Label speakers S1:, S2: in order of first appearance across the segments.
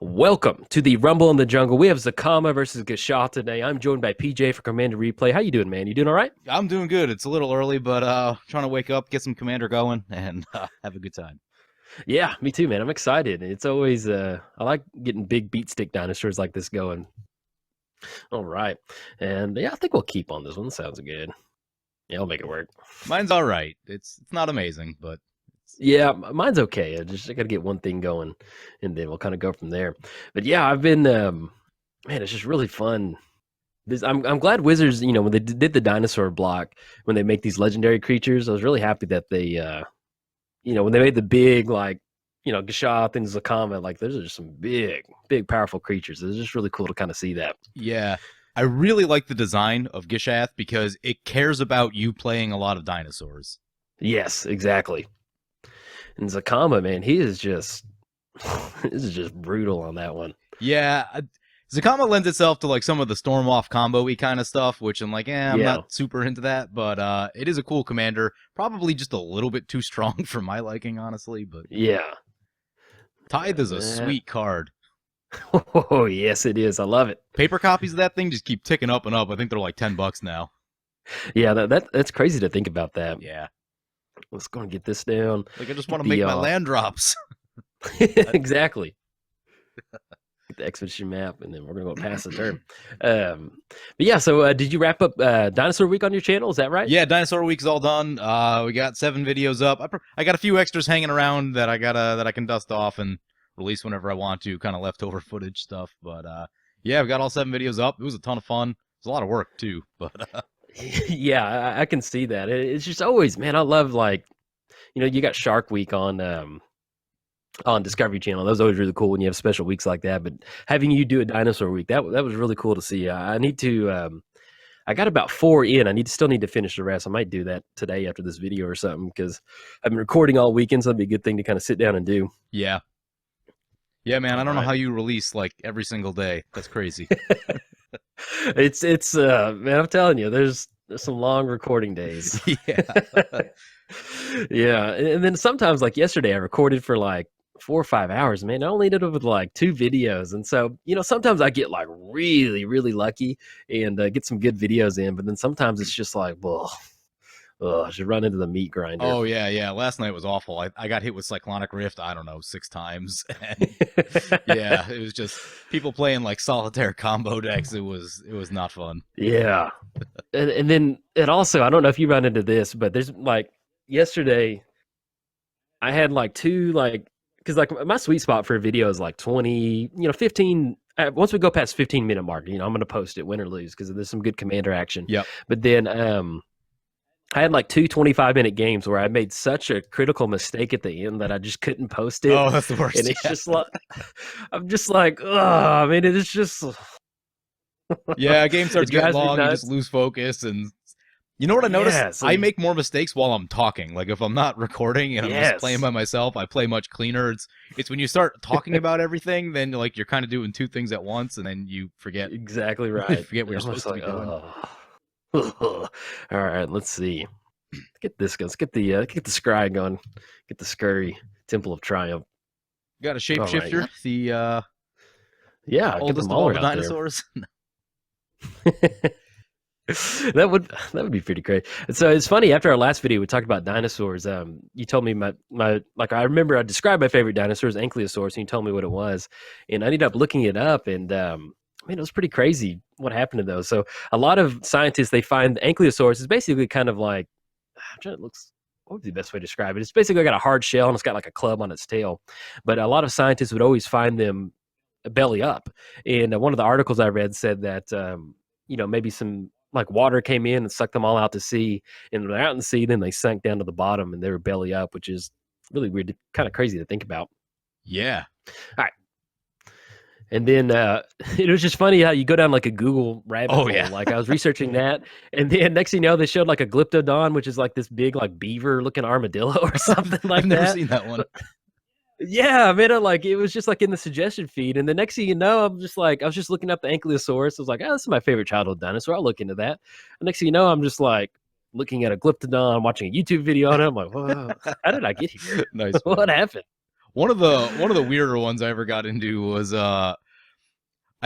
S1: Welcome to the Rumble in the Jungle. We have Zacama versus Gishath today. I'm joined by PJ for Commander Replay. How you doing, man? You doing all right?
S2: I'm doing good. It's a little early, but trying to wake up, get some Commander going, and have a good time.
S1: Yeah, me too, man. I'm excited. It's always I like getting big beat stick dinosaurs like this going. All right, and yeah, I think we'll keep on this one. Sounds good. Yeah, I'll make it work.
S2: Mine's all right. It's not amazing, but
S1: Yeah, mine's okay. I gotta get one thing going, and then we'll kind of go from there. But yeah, I've been man, it's just really fun. I'm glad Wizards, when they did the dinosaur block, when they make these legendary creatures, I was really happy that they, when they made the big, Gishath and Zacama, like, those are just some big, big, powerful creatures. It's just really cool to kind of see that.
S2: yeah. I really like the design of Gishath because it cares about you playing a lot of dinosaurs.
S1: Yes, exactly. And Zacama, man, he is just, this is just brutal on that one.
S2: Yeah, Zacama lends itself to like some of the storm off combo-y kind of stuff, which I'm like, I'm not super into that, but it is a cool commander. Probably just a little bit too strong for my liking, honestly, but
S1: yeah.
S2: Tithe is a sweet card.
S1: Oh, yes, it is. I love it.
S2: Paper copies of that thing just keep ticking up and up. I think they're like $10 now.
S1: Yeah, that's crazy to think about that.
S2: Yeah.
S1: Let's go and get this down.
S2: Like, I just want to make my land drops.
S1: Exactly. Get the expedition map, and then we're going to go past the turn. But yeah, so did you wrap up Dinosaur Week on your channel? Is that right?
S2: Yeah, Dinosaur Week's all done. We got 7 videos up. I got a few extras hanging around that I can dust off and release whenever I want to, kind of leftover footage stuff. But yeah, we got all 7 videos up. It was a ton of fun. It's a lot of work too, but
S1: yeah, I can see that. It's just always, man, I love, like, you got Shark Week on Discovery Channel. That was always really cool when you have special weeks like that. But having you do a Dinosaur Week, that was really cool to see. I need to. I got about 4 in. Still need to finish the rest. I might do that today after this video or something because I've been recording all weekend, so that'd be a good thing to kind of sit down and do.
S2: Yeah. Yeah, man. I don't know how you release like every single day. That's crazy.
S1: It's man, I'm telling you, there's some long recording days.
S2: Yeah.
S1: Yeah, and then sometimes, like yesterday, I recorded for like 4 or 5 hours, man. I only ended up with like 2 videos. And so, sometimes I get like really, really lucky and get some good videos in. But then sometimes it's just like, well, I should run into the meat grinder.
S2: Oh, yeah, yeah. Last night was awful. I got hit with Cyclonic Rift, I don't know, 6 times. And yeah, it was just people playing like solitaire combo decks. It was not fun.
S1: Yeah. and then it also, I don't know if you run into this, but there's like yesterday, I had like 2, like, because like my sweet spot for a video is like 20, 15. Once we go past 15-minute mark, I'm going to post it, win or lose, because there's some good commander action.
S2: Yeah.
S1: But then I had like 2 25-minute games where I made such a critical mistake at the end that I just couldn't post it.
S2: Oh, that's the worst.
S1: And it's just like, I'm just like, I mean, it's just.
S2: Yeah, game starts getting long, you just lose focus, and you know what I noticed?
S1: Yeah, so
S2: I make more mistakes while I'm talking. Like if I'm not recording and I'm just playing by myself, I play much cleaner. It's when you start talking about everything, then like you're kind of doing 2 things at once, and then you forget.
S1: Exactly right.
S2: You forget what you're supposed to be doing.
S1: All right, let's see. Get this going. Let's get the scry going. Get the scurry Temple of Triumph.
S2: Got a shapeshifter,
S1: right.
S2: The oldest of all the dinosaurs.
S1: That would be pretty great. So it's funny, after our last video we talked about dinosaurs, you told me my like, I remember I described my favorite dinosaur as Ankylosaurus, and you told me what it was, and I ended up looking it up, and man, it was pretty crazy what happened to those. So a lot of scientists, they find Ankylosaurus is basically kind of like, what would be the best way to describe it? It's basically got a hard shell and it's got like a club on its tail. But a lot of scientists would always find them belly up. And one of the articles I read said that maybe some like water came in and sucked them all out to sea, and when they're out in the sea, then they sank down to the bottom and they were belly up, which is really weird, kind of crazy to think about.
S2: Yeah.
S1: All right. And then it was just funny how you go down like a Google rabbit hole.
S2: Yeah.
S1: Like I was researching that, and then next thing you know, they showed like a Glyptodon, which is like this big like beaver looking armadillo or something like
S2: I've
S1: that.
S2: never seen that one.
S1: Yeah, I mean, it was just like in the suggestion feed, and the next thing you know, I was just looking up the Ankylosaurus. I was like, oh, this is my favorite childhood dinosaur. I'll look into that. And next thing you know, I'm just like looking at a Glyptodon, watching a YouTube video on it. I'm like, whoa, how did I get here?
S2: Nice.
S1: What happened?
S2: One of the weirder ones I ever got into was I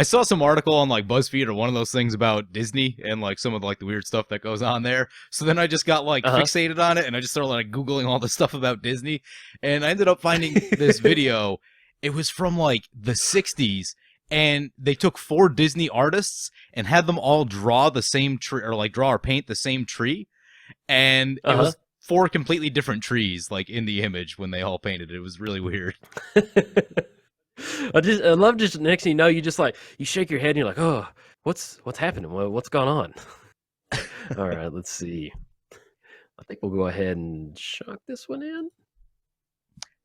S2: saw some article on like BuzzFeed or one of those things about Disney and like some of like the weird stuff that goes on there. So then I just got like fixated on it and I just started like Googling all the stuff about Disney, and I ended up finding this video. It was from like the 60s, and they took 4 Disney artists and had them all draw the same tree, or like draw or paint the same tree, and it was 4 completely different trees like in the image when they all painted it. It was really weird.
S1: I love just next thing you know, you just like you shake your head and you're like, oh, what's happening? What's going on? All right, let's see. I think we'll go ahead and shock this one in.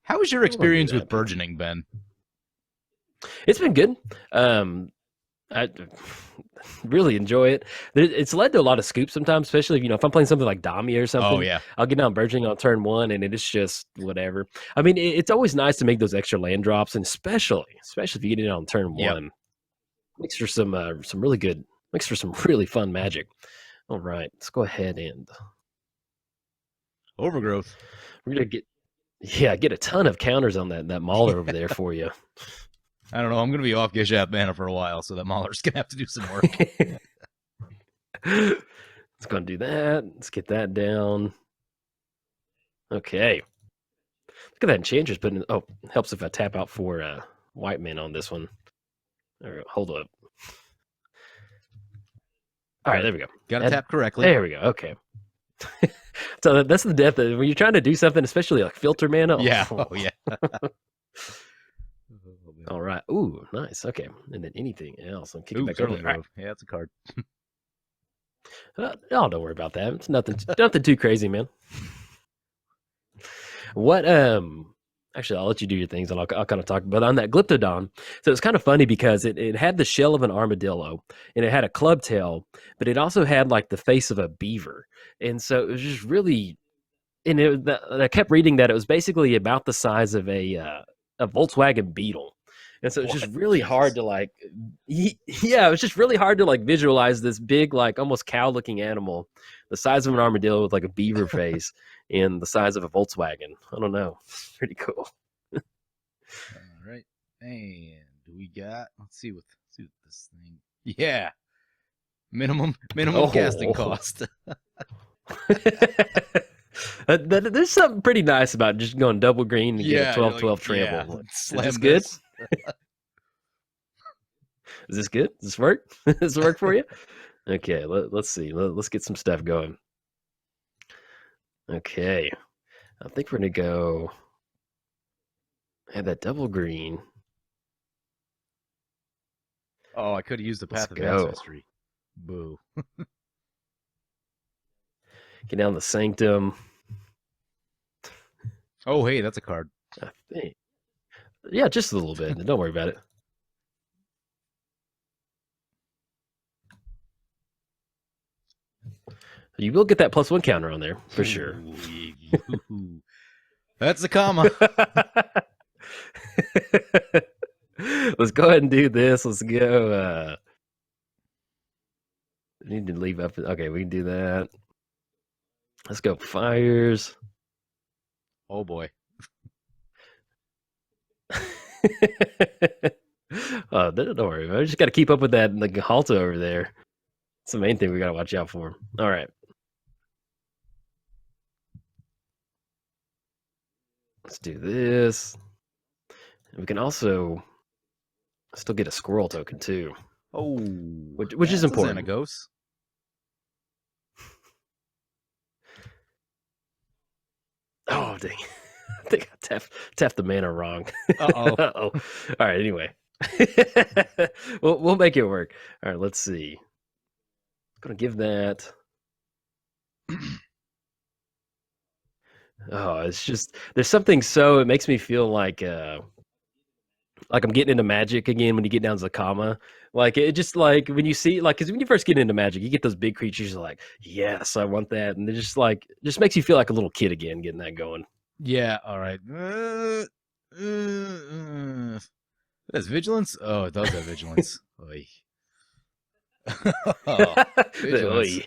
S2: How was your experience with burgeoning, Ben?
S1: It's been good. I really enjoy it. It's led to a lot of scoops sometimes, especially if I'm playing something like Dami or something.
S2: Oh yeah,
S1: I'll get down burgeoning on turn 1, and it's just whatever. I mean, it's always nice to make those extra land drops, and especially if you get it on turn 1, makes for some really good, makes for some really fun magic. All right, let's go ahead and
S2: overgrowth.
S1: We're gonna get a ton of counters on that Mauler over there for you.
S2: I don't know. I'm going to be off Gishath mana for a while, so that Mauler's going to have to do some work.
S1: Let's go and do that. Let's get that down. Okay. Look at that Enchantress. But helps if I tap out for white man on this one. Hold up. All right, there we go.
S2: Got to tap correctly.
S1: There we go. Okay. So that's the death of when you're trying to do something, especially like filter mana.
S2: Yeah. Oh, yeah.
S1: All right. Ooh, nice. Okay. And then anything else? I'm kicking back over.
S2: Right. Yeah, that's a card.
S1: Don't worry about that. It's nothing too crazy, man. What actually I'll let you do your things and I'll kind of talk about on that Glyptodon. So it's kind of funny because it had the shell of an armadillo and it had a club tail, but it also had like the face of a beaver. And so it was just really, and I kept reading that it was basically about the size of a Volkswagen Beetle. And so it's just really hard to like, it was just really hard to like visualize this big, like almost cow-looking animal, the size of an armadillo with like a beaver face, and the size of a Volkswagen. I don't know, it's pretty cool.
S2: All right, and we got. Let's see what this thing. Yeah, minimum casting cost.
S1: There's something pretty nice about just going double green to get a 12/12 trample. Is this good? Is this good? Does this work? Does this work for you? Okay, let's see. Let's get some stuff going. Okay, I think we're gonna go. Have that double green.
S2: Oh, I could have used the Path of Ancestry. Boo.
S1: Get down the Sanctum.
S2: Oh, hey, that's a card.
S1: I think. Yeah, just a little bit. Don't worry about it. You will get that +1 counter on there for sure.
S2: That's Zacama.
S1: Let's go ahead and do this. Let's go. I need to leave up. Okay, we can do that. Let's go fires.
S2: Oh boy.
S1: Don't worry. I just got to keep up with that and the Halta over there. It's the main thing we got to watch out for. All right. Let's do this. We can also still get a squirrel token too.
S2: Oh,
S1: which is important.
S2: Xanagos.
S1: Oh dang! I think I tapped the mana wrong.
S2: Uh-oh.
S1: Uh-oh. All right. Anyway, we'll make it work. All right. Let's see. I'm gonna give that. Oh, it's just there's something so it makes me feel like I'm getting into Magic again when you get down to Zacama. Like it just like when you see like because when you first get into Magic, you get those big creatures you're like, yes, I want that, and it just makes you feel like a little kid again, getting that going.
S2: Yeah. All right. That's vigilance. Oh, it does have vigilance. Vigilance.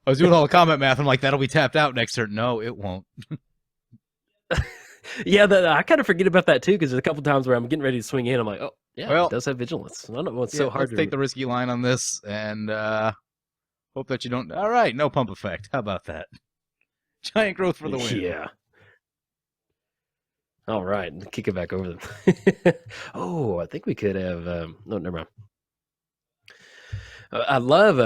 S2: I was doing all the combat math. I'm like, that'll be tapped out next turn. No, it won't.
S1: Yeah, I kind of forget about that too because there's a couple times where I'm getting ready to swing in. I'm like, oh yeah, it
S2: Well,
S1: does have vigilance. I don't know. It's
S2: yeah,
S1: so hard
S2: let's
S1: to.
S2: take the risky line on this and hope that you don't. All right, no pump effect. How about that? Giant growth for the win.
S1: Yeah. All right, kick it back over them. Oh, I think we could have. No, never mind. I love.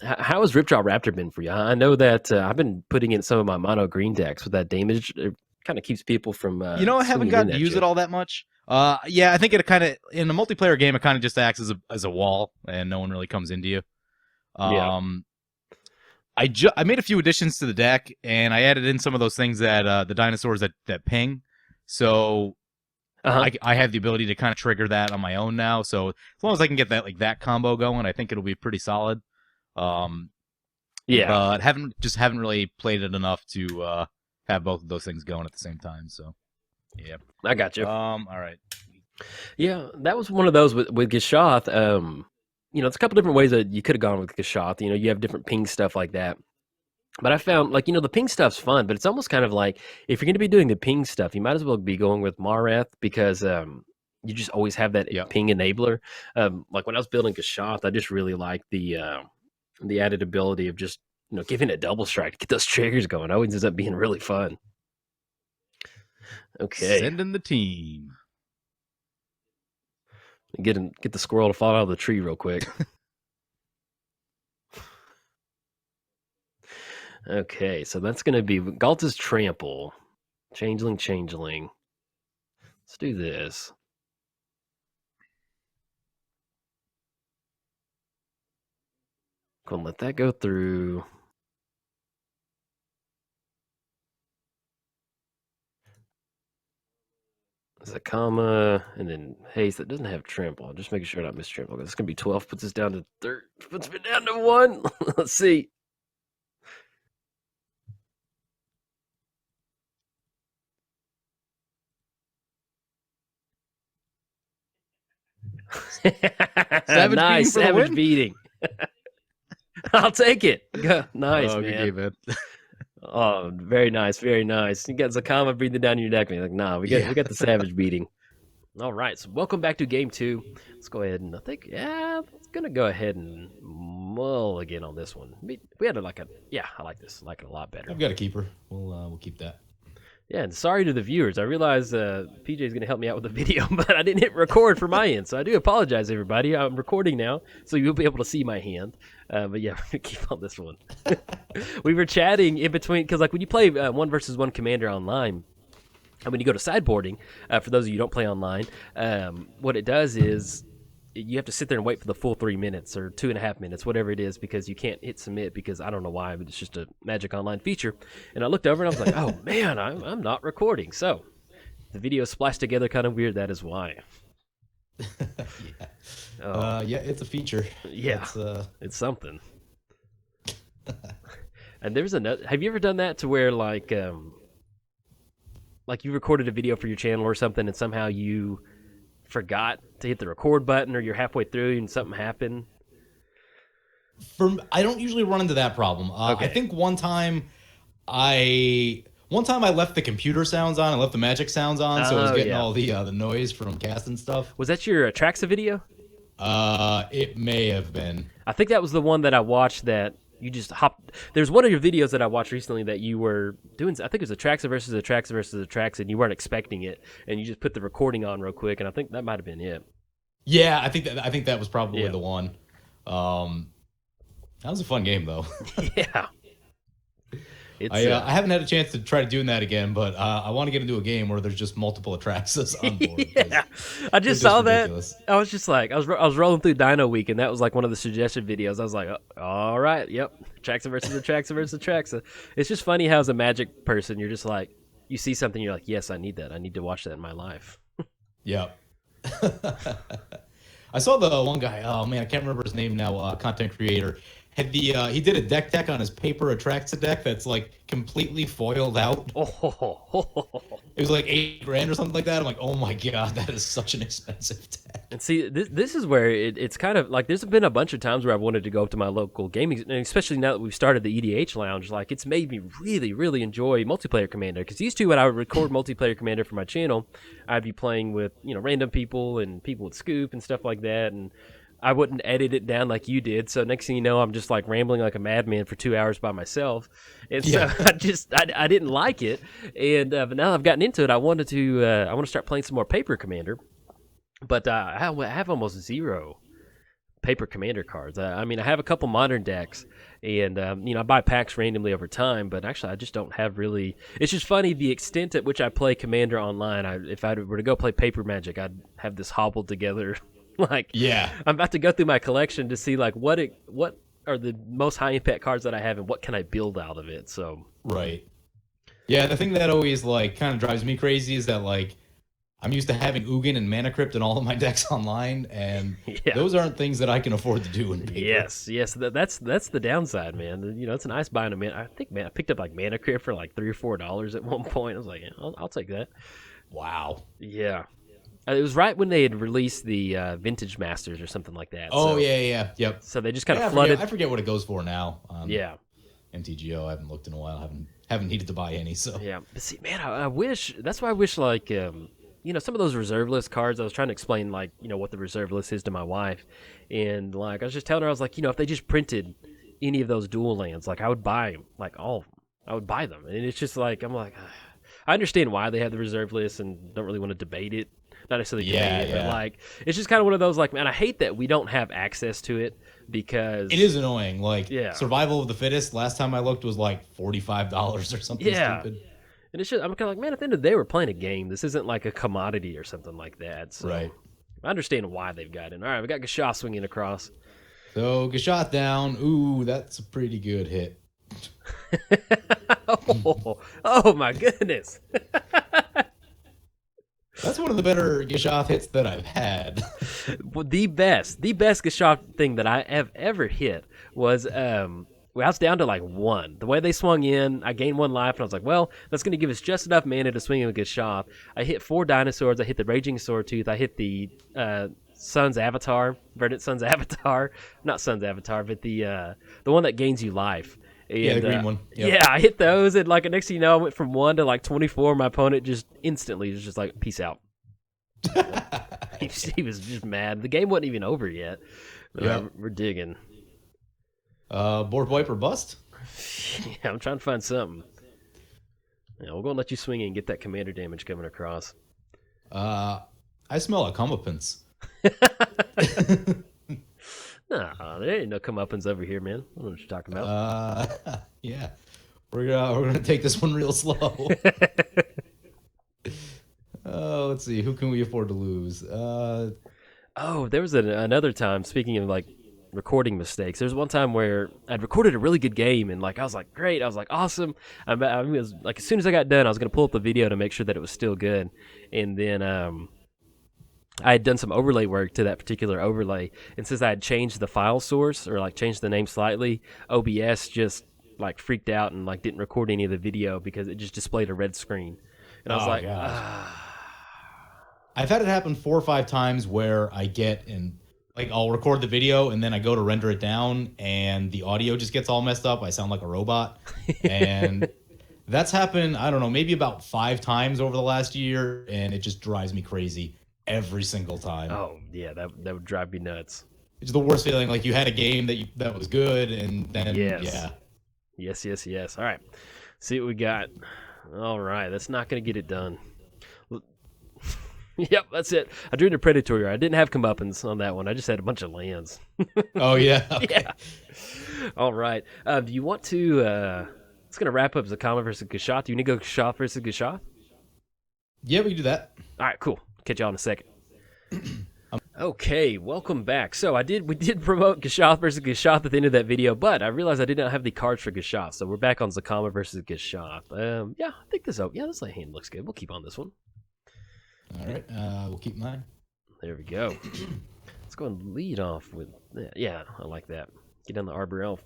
S1: How has Ripjaw Raptor been for you? I know that I've been putting in some of my mono green decks with that damage. It kind of keeps people from
S2: I haven't
S1: swinging in
S2: gotten to
S1: at
S2: use
S1: you.
S2: it all that much. Yeah, I think it kind of in a multiplayer game, it kind of just acts as a wall, and no one really comes into you.
S1: Yeah.
S2: I made a few additions to the deck, and I added in some of those things that the dinosaurs that ping. So
S1: Uh-huh.
S2: I have the ability to kind of trigger that on my own now. So as long as I can get that combo going, I think it'll be pretty solid.
S1: Yeah.
S2: But haven't really played it enough to have both of those things going at the same time. So yeah,
S1: I got you.
S2: all right.
S1: Yeah, that was one of those with Gishath. It's a couple different ways that you could have gone with Gishath. You have different ping stuff like that. But I found, the ping stuff's fun, but it's almost kind of like if you're going to be doing the ping stuff, you might as well be going with Mareth because you just always have that ping enabler. Like when I was building Gishath, I just really liked the added ability of just giving it double strike to get those triggers going. It always ends up being really fun. Okay,
S2: Send in the team.
S1: Get the squirrel to fall out of the tree real quick. Okay, so that's going to be Galta's Trample. Changeling. Let's do this. Gonna let that go through. Zacama, and then Haste that doesn't have Trample. I'm just making sure I don't miss Trample because it's going to be 12. Puts us down to 3. Puts me down to 1. Let's see. Nice. Savage beating. I'll take it. Nice, man.
S2: Good game, man.
S1: Oh, very nice, very nice. You got Zacama breathing down your neck, and you're like, nah, we got the savage beating. All right, so welcome back to game 2. Let's go ahead and I'm gonna go ahead and mull again on this one. We had I like this. I like it a lot better.
S3: I've got a keeper. We'll keep that.
S1: Yeah, and sorry to the viewers. I realize PJ is going to help me out with the video, but I didn't hit record for my end, so I do apologize, everybody. I'm recording now, so you'll be able to see my hand. But yeah, we're going to keep on this one. We were chatting in between, because like when you play 1 versus 1 Commander online, and when you go to sideboarding, for those of you who don't play online, what it does is you have to sit there and wait for the full 3 minutes or 2.5 minutes, whatever it is, because you can't hit submit because I don't know why, but it's just a Magic Online feature. And I looked over and I was like, oh man, I'm not recording. So the video splashed together kind of weird. That is why.
S3: Yeah, it's a feature.
S1: Yeah, it's something. And there's another. Have you ever done that to where like you recorded a video for your channel or something, and somehow you forgot to hit the record button, or you're halfway through and something happened?
S3: I don't usually run into that problem.
S1: Okay.
S3: I think one time I left the computer sounds on. I left the magic sounds on, so I was getting all the noise from cast and stuff.
S1: Was that your Atraxa video?
S3: It may have been.
S1: I think that was the one that I watched that you just hopped. There's one of your videos that I watched recently that you were doing. I think it was Atraxa versus Atraxa, and you weren't expecting it, and you just put the recording on real quick, and I think that might have been it.
S3: Yeah, I think that was probably the one. That was a fun game though.
S1: Yeah.
S3: I haven't had a chance to try doing that again, but I want to get into a game where there's just multiple Atraxas on board.
S1: Yeah, I just saw that. I was just like, I was rolling through Dino Week, and that was like one of the suggested videos. I was like, all right, yep, Atraxa versus Atraxa. It's just funny how as a Magic person, you're just like, you see something, you're like, yes, I need that. I need to watch that in my life.
S3: Yeah. I saw the one guy. Oh man, I can't remember his name now. Content creator had the he did a deck on his paper Atraxa deck that's like completely foiled out.
S1: Oh,
S3: It was like $8,000 or something like that. I'm like, oh my god, that is such an expensive deck.
S1: and see, this is where it's kind of like there's been a bunch of times where I've wanted to go up to my local gaming, and especially now that we've started the EDH lounge, like it's made me really, really enjoy multiplayer Commander. Because used to, when I would record multiplayer Commander for my channel, I'd be playing with random people and people with Scoop and stuff like that, and I wouldn't edit it down like you did. So next thing you know, I'm just like rambling like a madman for 2 hours by myself. And so I didn't like it. And but now I've gotten into it, I want to start playing some more paper Commander. But I have almost zero paper Commander cards. I mean, I have a couple modern decks, and I buy packs randomly over time. But actually, I just don't have really. It's just funny the extent at which I play Commander online. If I were to go play Paper Magic, I'd have this hobbled together. Like,
S3: Yeah.
S1: I'm about to go through my collection to see like what are the most high impact cards that I have and what can I build out of it. So
S3: Right. Yeah, the thing that always like kind of drives me crazy is that like I'm used to having Ugin and Mana Crypt in all of my decks online, and
S1: yeah.
S3: those aren't things that I can afford to do in paper.
S1: Yes, that's the downside, man. It's nice buying a man. I think, man, I picked up like Mana Crypt for like $3 or $4 at one point. I was like, yeah, I'll take that.
S3: Wow.
S1: Yeah. It was right when they had released the Vintage Masters or something like that.
S3: Oh,
S1: so,
S3: yeah. Yep.
S1: So they just kind of
S3: I
S1: flooded.
S3: I forget what it goes for now.
S1: Yeah.
S3: MTGO. I haven't looked in a while. Haven't needed to buy any. So
S1: Yeah. But see, man, I wish. That's why I wish like some of those reserve list cards. I was trying to explain like what the reserve list is to my wife, and like I was just telling her, I was like, if they just printed any of those dual lands, like I would buy like all of them. I would buy them, and it's just like I'm like, I understand why they have the reserve list and don't really want to debate it. Not necessarily debate it, but like it's just kind of one of those like, man, I hate that we don't have access to it because
S3: it is annoying. Like Survival of the Fittest. Last time I looked was like $45 or something stupid.
S1: And it's just I'm kind of like, man, at the end of the day, we're playing a game. This isn't like a commodity or something like that. So
S3: right.
S1: I understand why they've got it. All right, we got Gishath swinging across.
S3: So Gishath down. Ooh, that's a pretty good hit.
S1: oh my goodness.
S3: That's one of the better Gishath hits that I've had.
S1: Well, the best Gishath thing that I have ever hit was I was down to like 1. The way they swung in, I gained 1 life, and I was like, well, that's going to give us just enough mana to swing in with Gishath. I hit 4 dinosaurs. I hit the Raging Swordtooth. I hit the Sun's Avatar, Verdant Sun's Avatar. Not Sun's Avatar, but the one that gains you life. And,
S3: the green one. Yep.
S1: Yeah, I hit those, and like next thing you know, I went from 1 to like 24. My opponent just instantly was just like, peace out. he was just mad. The game wasn't even over yet. We're digging.
S3: Board wipe or bust?
S1: Yeah, I'm trying to find something. Yeah, we're gonna let you swing in and get that commander damage coming across.
S3: I smell a comeuppance.
S1: Nah, there ain't no comeuppance over here, man. I don't know what you're talking about.
S3: Yeah, we're gonna take this one real slow. Let's see, who can we afford to lose?
S1: There was another time. Speaking of like recording mistakes, there's one time where I'd recorded a really good game, and like I was like, great, I was like, awesome. I was like, as soon as I got done, I was gonna pull up the video to make sure that it was still good, and then I had done some overlay work to that particular overlay, and since I had changed the file source or like changed the name slightly, OBS just like freaked out and like didn't record any of the video because it just displayed a red screen, and I was like,
S3: I've had it happen 4 or 5 times where I get in, like I'll record the video and then I go to render it down and the audio just gets all messed up. I sound like a robot, and that's happened, I don't know, maybe about 5 times over the last year, and it just drives me crazy every single time.
S1: Oh yeah, that would drive me nuts.
S3: It's the worst feeling. Like you had a game that was good, and then
S1: Yes. All right, see what we got. All right, that's not gonna get it done. Yep, that's it. I drew the Predatory. I didn't have comeuppance on that one. I just had a bunch of lands.
S3: Oh yeah. Okay.
S1: Yeah. All right. Do you want to? It's gonna wrap up Zacama versus Gishath. Do you need to go Gishath versus Gishath?
S3: Yeah, we can do that.
S1: All right, cool. Catch y'all in a second. Okay, welcome back. So we did promote Gishath versus Gishath at the end of that video, but I realized I did not have the cards for Gishath, so we're back on Zacama versus Gishath. I think this hand looks good. We'll keep on this one.
S3: All right, we'll keep mine.
S1: There we go. Let's go and lead off with, yeah, I like that. get on the Arbor Elf.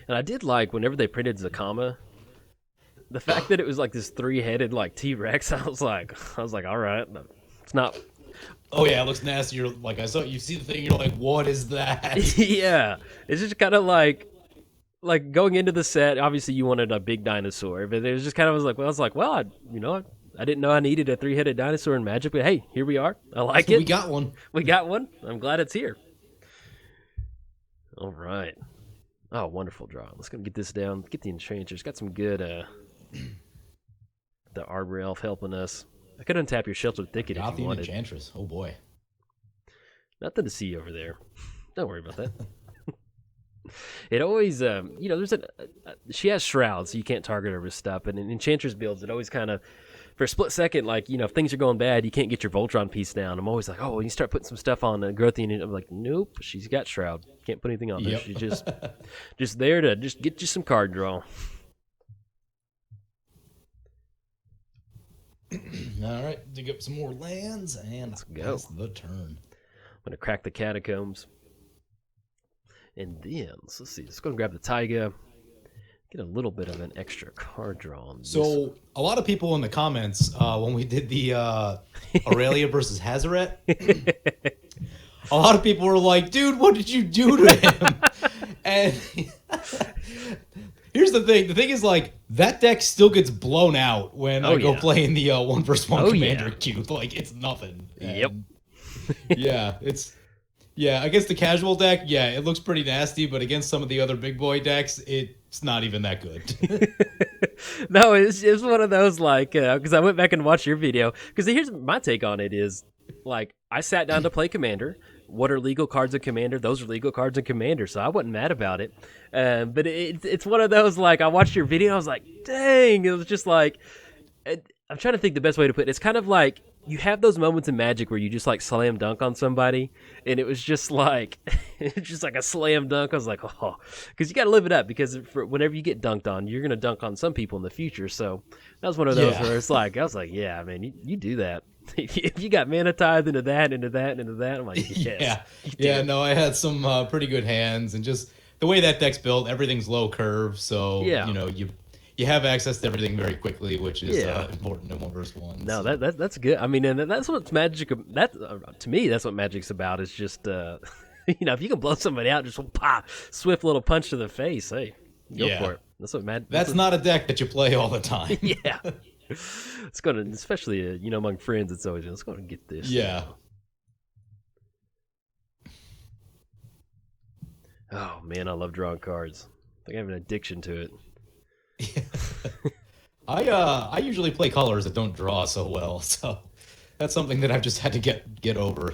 S1: And I did like whenever they printed Zacama, the fact that it was like this 3-headed like T-Rex. I was like, all right, it's not.
S3: Oh yeah, it looks nasty. You're like, I saw you see the thing. You're like, what is that?
S1: Yeah, it's just kind of like going into the set. Obviously, you wanted a big dinosaur, but it was just kind of I didn't know I needed a 3-headed dinosaur in Magic, but hey, here we are. I like it.
S3: We got one.
S1: We got one. I'm glad it's here. All right. Oh, wonderful draw. Let's go get this down. Get the Enchantress. Got some good. The Arbor Elf helping us. I could untap your Sheltered Thicket if you wanted.
S3: Enchantress. Oh boy.
S1: Nothing to see over there. Don't worry about that. It always, there's she has shrouds, so you can't target her with stuff. And in Enchantress builds, it always kind of, for a split second, like, if things are going bad, you can't get your Voltron piece down. I'm always like, oh, you start putting some stuff on Growthy, and I'm like, nope, she's got shroud. Can't put anything on there. She's just there to just get you some card draw.
S3: All right, dig up some more lands and
S1: Let's go.
S3: pass the turn.
S1: I'm gonna crack the Catacombs, and then let's see. Let's go and grab the Taiga. Get a little bit of an extra card draw on this.
S3: So a lot of people in the comments when we did the Aurelia versus Hazaret, a lot of people were like, "Dude, what did you do to him?" And here's the thing. The thing is, like, that deck still gets blown out when I go play in the 1v1 commander queue. Like, it's nothing.
S1: Yep.
S3: Yeah, against the casual deck, it looks pretty nasty, but against some of the other big boy decks, it's not even that good.
S1: No, it's one of those, like, because I went back and watched your video. Because here's my take on it is, like, I sat down to play Commander. What are legal cards in Commander? Those are legal cards in Commander, so I wasn't mad about it. But it's one of those, like, I watched your video, I was like, dang, it was just like, I'm trying to think the best way to put it. It's kind of like, you have those moments in Magic where you just like slam dunk on somebody, and it was just like a slam dunk. I was like, oh, because you got to live it up, because whenever you get dunked on, you're gonna dunk on some people in the future. So that was one of those where it's like, I was like, yeah, man, you do that. If you got mana tithe into that, I'm like, yes.
S3: No, I had some pretty good hands, and just the way that deck's built, everything's low curve, so you have access to everything very quickly, which is important in 1v1.
S1: No, so. That's good. I mean, and that's what's Magic. To me, that's what Magic's about. Is just if you can blow somebody out, just pop, swift little punch to the face. Hey, go for it. That's what Magic.
S3: That's not a deck that you play all the time.
S1: Yeah, it's gonna, especially among friends. It's always let's go and get this.
S3: Yeah.
S1: Oh man, I love drawing cards. I think I have an addiction to it.
S3: I usually play colors that don't draw so well, so that's something that I've just had to get over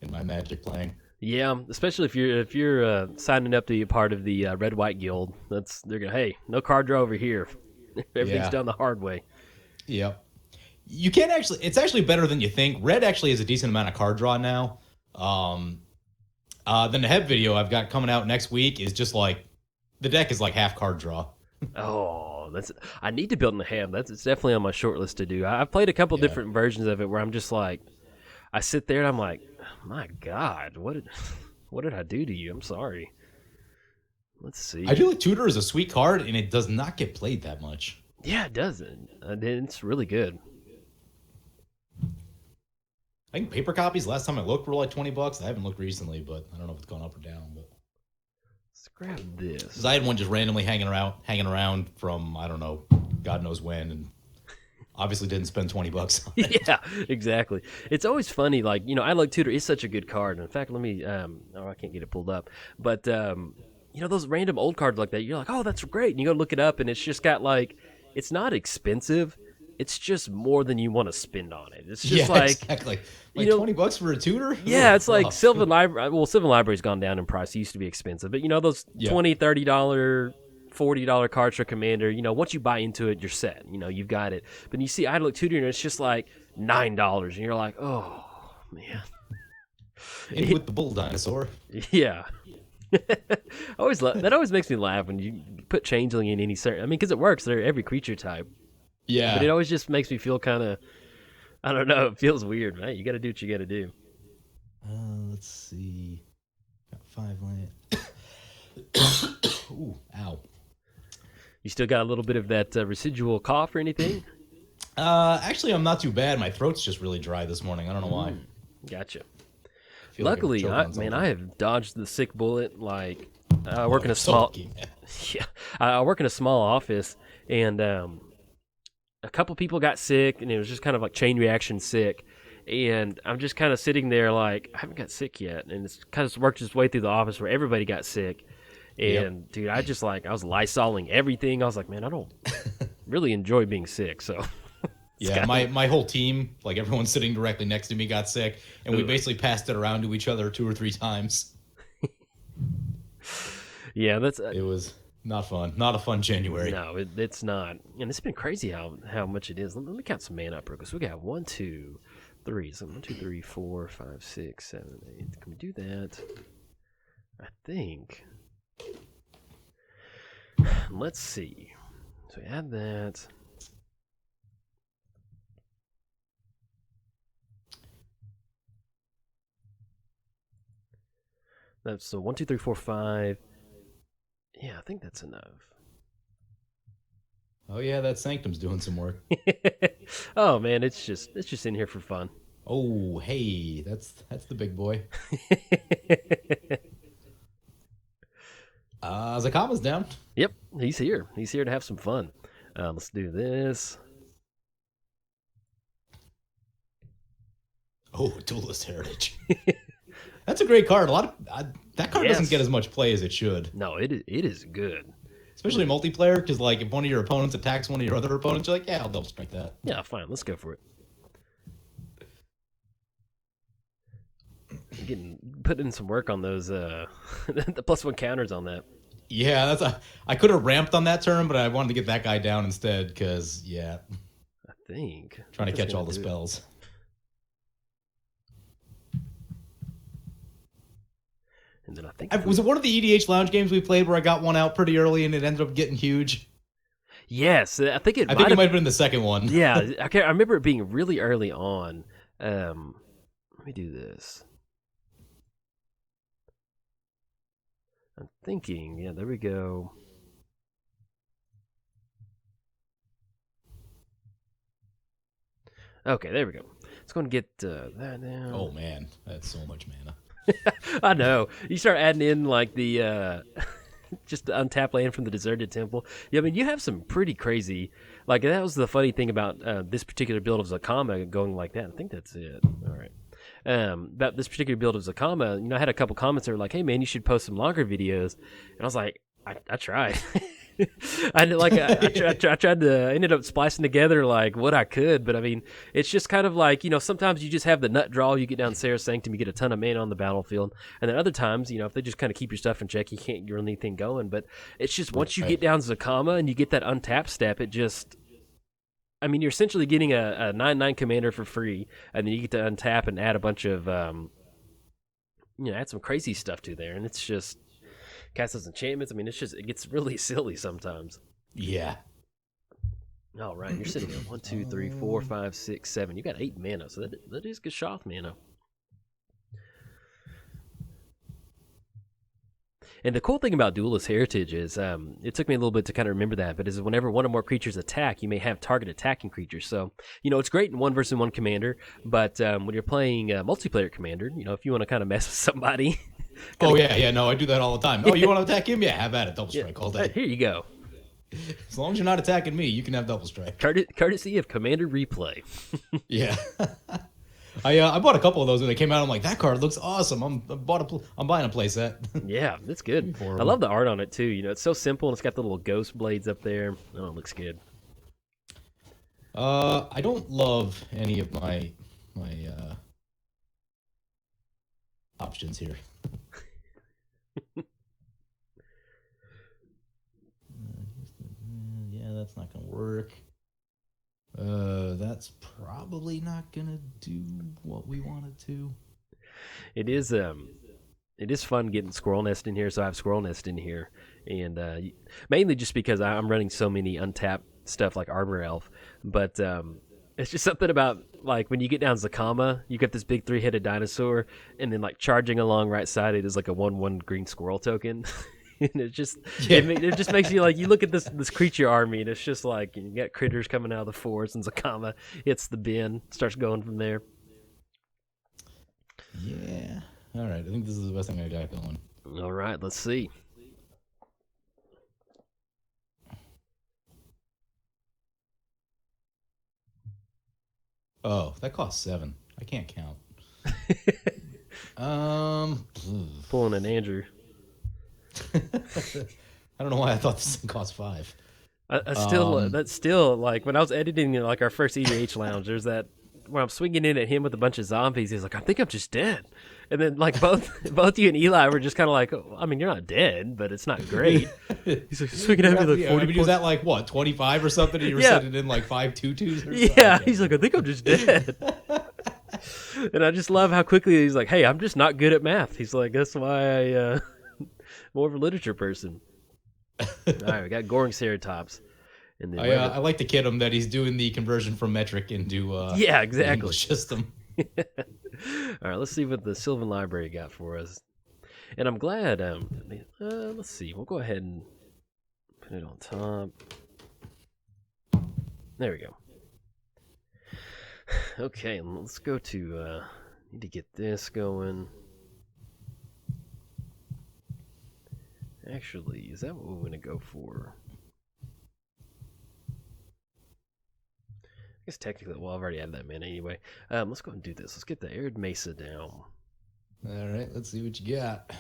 S3: in my Magic playing.
S1: Yeah, especially if you're signing up to be a part of the Red White Guild. They're gonna, hey, no card draw over here. Everything's done the hard way.
S3: Yep. You can't actually. It's actually better than you think. Red actually has a decent amount of card draw now. Then the head video I've got coming out next week is just like, the deck is like half card draw.
S1: Oh, I need to build in the ham. It's definitely on my short list to do. I've played a couple different versions of it where I'm just like, I sit there and I'm like, my God, what did I do to you? I'm sorry. Let's see.
S3: I feel like Tutor is a sweet card, and it does not get played that much.
S1: Yeah, it doesn't. It's really good.
S3: I think paper copies, last time I looked, were like $20. I haven't looked recently, but I don't know if it's gone up or down. But
S1: let's grab this.
S3: Because I had one just randomly hanging around from, I don't know, God knows when, and obviously didn't spend $20 on it.
S1: Yeah, exactly. It's always funny, like, I Like Tutor is such a good card. In fact, let me, I can't get it pulled up. But, those random old cards like that, you're like, oh, that's great. And you go look it up, and it's just got, like, it's not expensive. It's just more than you want to spend on it. It's just
S3: exactly. Like $20 for a Tutor?
S1: Yeah, it's like Sylvan Library. Well, Sylvan Library's gone down in price. It used to be expensive. But, those $20, $30, $40 cards for Commander, once you buy into it, you're set. You've got it. But you see I Like Tutor, and it's just like $9. And you're like, oh, man.
S3: And with the bull dinosaur.
S1: Yeah. That always makes me laugh when you put Changeling in any certain... because it works. They're every creature type.
S3: Yeah.
S1: But it always just makes me feel kind of... I don't know. It feels weird, right? You got to do what you got to do.
S3: Let's see. 5 land. Ooh, ow.
S1: You still got a little bit of that residual cough or anything?
S3: Actually, I'm not too bad. My throat's just really dry this morning. I don't know why.
S1: Gotcha.
S3: Feel like I'm
S1: Luckily,
S3: choking on something.
S1: I have dodged the sick bullet. Like, I work in a
S3: So
S1: small,
S3: lucky, man.
S1: yeah, I work in a small office, and a couple people got sick, and it was just kind of like chain reaction sick. And I'm just kind of sitting there like, I haven't got sick yet, and it's kind of worked its way through the office where everybody got sick. And dude, I was Lysoling everything. I was like, man, I don't really enjoy being sick, so.
S3: Yeah, my whole team, like everyone sitting directly next to me, got sick, and we basically passed it around to each other 2 or 3 times.
S1: Yeah, that's
S3: It was not fun. Not a fun January.
S1: no, it's not, and it's been crazy how much it is. Let me count some mana up, because we got 1, 2, 3, so 1, 2, 3, 4, 5, 6, 7, 8. Can we do that? I think. Let's see. So we add that. That's so 1, 2, 3, 4, 5. Yeah, I think that's enough.
S3: Oh yeah, that Sanctum's doing some work.
S1: Oh man, it's just in here for fun.
S3: Oh hey, that's the big boy. Zacama's down.
S1: Yep, he's here. He's here to have some fun. Let's do this.
S3: Oh, Duelist Heritage. That's a great card. That card doesn't get as much play as it should,
S1: No, it is good.
S3: especially multiplayer. Because like if one of your opponents attacks one of your other opponents, you're like, yeah, I'll double strike that.
S1: Yeah, fine. Let's go for it. Putting in some work on those the +1 counters on that.
S3: Yeah, I could have ramped on that turn, but I wanted to get that guy down instead. Because yeah,
S1: I think
S3: trying to
S1: that's
S3: catch all
S1: gonna
S3: the
S1: do it.
S3: spells.
S1: And then I think
S3: Was it one of the EDH lounge games we played where I got one out pretty early and it ended up getting huge?
S1: yes, I think it.
S3: I think it might have been the second one.
S1: Yeah, I remember it being really early on. Let me do this. I'm thinking, yeah, there we go. Okay, there we go. Let's go and get that now.
S3: Oh man, that's so much mana.
S1: I know. You start adding in like the just the untapped land from the deserted temple. Yeah, I mean you have some pretty crazy. Like that was the funny thing about this particular build of Zacama going like that. I think that's it. All right. About this particular build of Zacama, I had a couple comments that were like, "Hey man, you should post some longer videos," and I was like, "I tried." I tried to. I ended up splicing together like what I could, but I mean, it's just kind of like sometimes you just have the nut draw. You get down Sarah's Sanctum, you get a ton of mana on the battlefield, and then other times, if they just kind of keep your stuff in check, you can't get anything going. But it's just once you get down Zacama and you get that untapped step, it just. I mean, you're essentially getting a 9/9 commander for free, and then you get to untap and add a bunch of, add some crazy stuff to there, and it's just cast those enchantments. I mean, it gets really silly sometimes.
S3: Yeah.
S1: All right, you're sitting at 1, 2, 3, 4, 5, 6, 7. You got 8 mana, so that is Gishath mana. And the cool thing about Duelist Heritage is, it took me a little bit to kind of remember that, but is whenever one or more creatures attack, you may have target attacking creatures. So, it's great in 1-versus-1 commander, but when you're playing multiplayer commander, if you want to kind of mess with somebody.
S3: Oh, yeah, no, I do that all the time. Oh, you want to attack him? Yeah, have at it. Double strike all day.
S1: Here you go.
S3: As long as you're not attacking me, you can have double strike.
S1: Courtesy of Commander Replay.
S3: Yeah. I bought a couple of those when they came out. I'm like, that card looks awesome. I'm buying a playset.
S1: Yeah, that's good. I love the art on it too. It's so simple and it's got the little ghost blades up there. Oh, it looks good.
S3: I don't love any of my options here. Yeah, that's not gonna work. That's probably not gonna do what we wanted to.
S1: It is fun getting Squirrel Nest in here, so I have Squirrel Nest in here, and mainly just because I'm running so many untapped stuff like Armor Elf, but It's just something about like when you get down Zacama, you get this big 3-headed dinosaur, and then like charging along right side it is like a 1/1 green squirrel token. And it just it just makes you like you look at this creature army, and it's just like you got critters coming out of the forest, and Zacama hits the bin, starts going from there.
S3: Yeah. All right. I think this is the best thing I got going.
S1: All right, let's see.
S3: Oh, that costs 7. I can't count.
S1: Pulling an Andrew.
S3: I don't know why I thought this thing cost 5.
S1: I still that's still like when I was editing like our first EDH lounge. There's that when I'm swinging in at him with a bunch of zombies. He's like, I think I'm just dead. And then like both you and Eli were just kind of like, oh, I mean, you're not dead, but it's not great. He's like swinging at me like 40.
S3: I mean, was that like what 25 or something? And you were sending in like 5 2/2s. Or
S1: Yeah,
S3: something?
S1: he's like, I think I'm just dead. And I just love how quickly he's like, hey, I'm just not good at math. He's like, that's why I more of a literature person. All right, we got Goring Ceratops. And then
S3: I like to kid him that he's doing the conversion from metric into
S1: yeah, exactly.
S3: English system.
S1: All right, let's see what the Sylvan Library got for us. And I'm glad. Let's see. We'll go ahead and put it on top. There we go. Okay, let's go to. Need to get this going. Actually, is that what we're going to go for? I guess technically, well, I've already had that man anyway. Let's go and do this. Let's get the Arid Mesa down.
S3: All right, let's see what you got.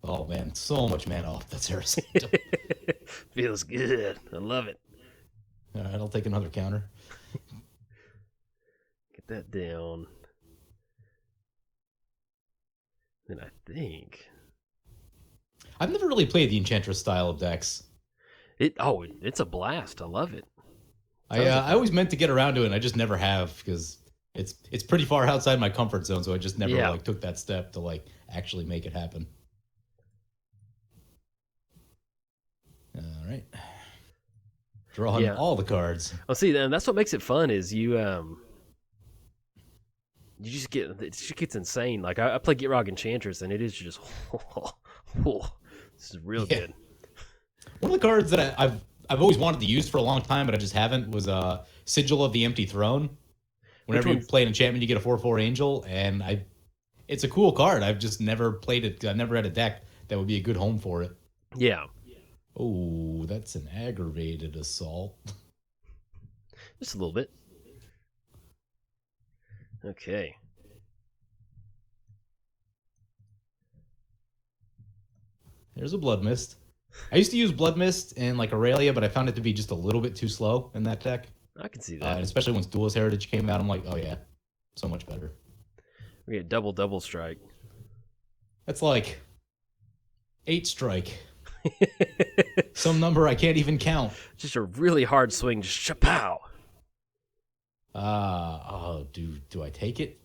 S3: Oh man, so much mana off that Saracen.
S1: Feels good. I love it.
S3: All right, I'll take another counter.
S1: Get that down. Then I think
S3: I've never really played the Enchantress style of decks.
S1: it's a blast. I love it.
S3: I always meant to get around to it, and I just never have because it's pretty far outside my comfort zone. So I just never like took that step to like actually make it happen. All right, drawing all the cards.
S1: Oh, see, and that's what makes it fun is you just get it just gets insane. Like I play Gitrog Enchantress, and it is just this is real good.
S3: One of the cards that I've always wanted to use for a long time, but I just haven't, was Sigil of the Empty Throne. Whenever you play an enchantment, you get a 4/4 angel, and it's a cool card. I've just never played it. I've never had a deck that would be a good home for it.
S1: Yeah.
S3: Oh, that's an aggravated assault.
S1: Just a little bit. Okay.
S3: There's a Blood Mist. I used to use Blood Mist in like Aurelia, but I found it to be just a little bit too slow in that deck.
S1: I can see that.
S3: Especially once Duelist Heritage came out, I'm like, oh yeah, so much better.
S1: We get double strike.
S3: That's like 8 strike. Some number I can't even count.
S1: Just a really hard swing, just chapow.
S3: Do I take it?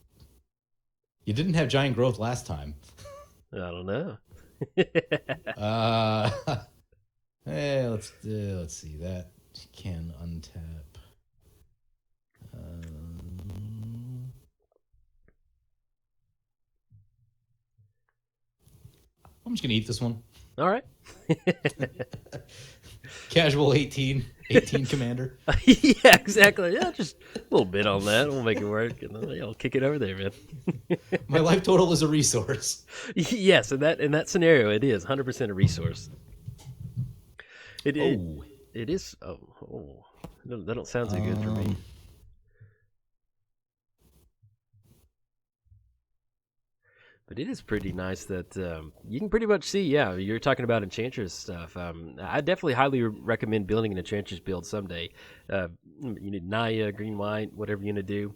S3: You didn't have Giant Growth last time.
S1: I don't know.
S3: Hey, let's see that. Can untap. I'm just gonna eat this one.
S1: All right.
S3: Casual 18 commander.
S1: Yeah, exactly. Yeah, just a little bit on that. We'll make it work. And then I'll kick it over there, man.
S3: My life total is a resource.
S1: Yes, in that scenario, it is 100% a resource. It is. Oh, that don't sound too good for me. But it is pretty nice that you can pretty much see, yeah, you're talking about Enchantress stuff. I definitely highly recommend building an Enchantress build someday. You need Naya, green, white, whatever you're going to do.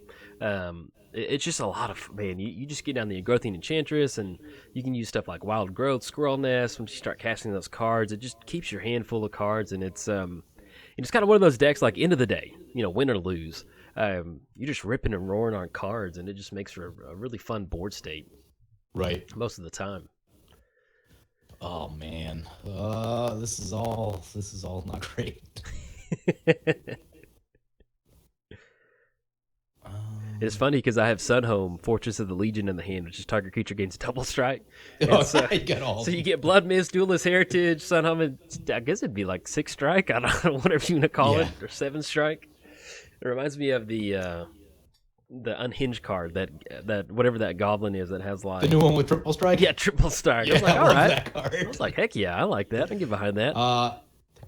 S1: It's just a lot of, man, you just get down the Growthing Enchantress, and you can use stuff like Wild Growth, Squirrel Nest. Once you start casting those cards, it just keeps your hand full of cards, and it's kind of one of those decks, like, end of the day, win or lose. You're just ripping and roaring on cards, and it just makes for a really fun board state.
S3: Right.
S1: Most of the time.
S3: Oh man, this is all not great.
S1: It's funny because I have Sunhome, Fortress of the Legion in the hand, which is target creature gains double strike. And
S3: Oh,
S1: so,
S3: I get all.
S1: so you get Blood Mist, Duelist Heritage, Sunhome, and I guess it'd be like 6 strike. I don't know, whatever you want to call it, or 7 strike. It reminds me of the unhinged card that whatever that goblin is that has like
S3: The new one with triple strike.
S1: yeah, triple strike.
S3: Yeah,
S1: I was like,
S3: I
S1: all
S3: love
S1: right.
S3: that card.
S1: I was like, heck yeah, I like that. I can get behind that.